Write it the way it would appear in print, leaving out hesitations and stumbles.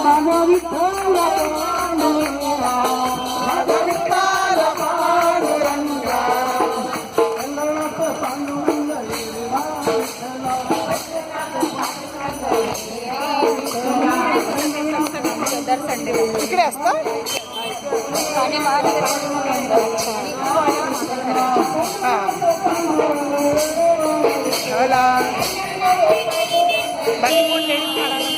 माझा विठ्ठल पांडुरंगा, माझा विठ्ठल पांडुरंगा, पंढरनाथ पांडुरंग लेला दर संडे इकडे असतं आणि हां होला बाकी कोण लेडीज काढायला